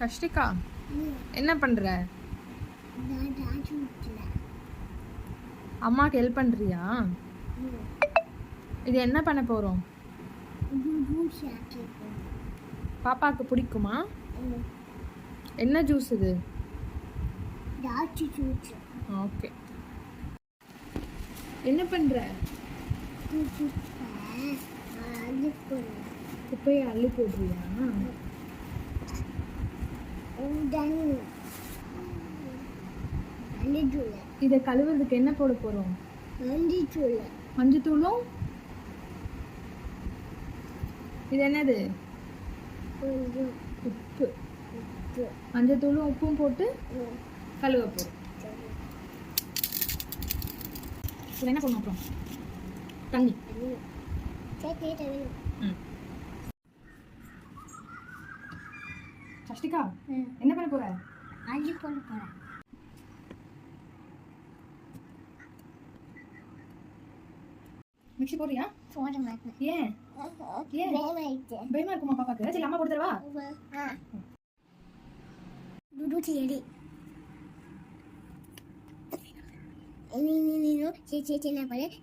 சஷ்டிகா, என்ன பண்ற? அம்மாக்கு ஹெல்ப் பண்றியா? இது என்ன பண்ண போறோம்? பாப்பாக்கு பிடிக்குமா? என்ன ஜூஸ் இது? ஓகே. என்ன பண்ற? குப்பையை அள்ளி போடுறியா? இதை கழுவுறதுக்கு என்ன போட போறோம்? மஞ்சத்தூளும். இது என்னது? உப்பு. மஞ்சத்தூளும் உப்பும் போட்டு கழுவ போறோம். இது என்ன பண்ணணும்? அப்புறம் தண்ணி. சஷ்டிகா, என்ன பண்ண போற? அள்ளி போட போறேன். மிக்ஸி போடுறியா? போட மாட்டேன். ஏன்? பயமா இருக்குமா பாப்பாக்கு? சரி, அம்மா போட்டு தரவா? செடி நீ சின்ன பையன்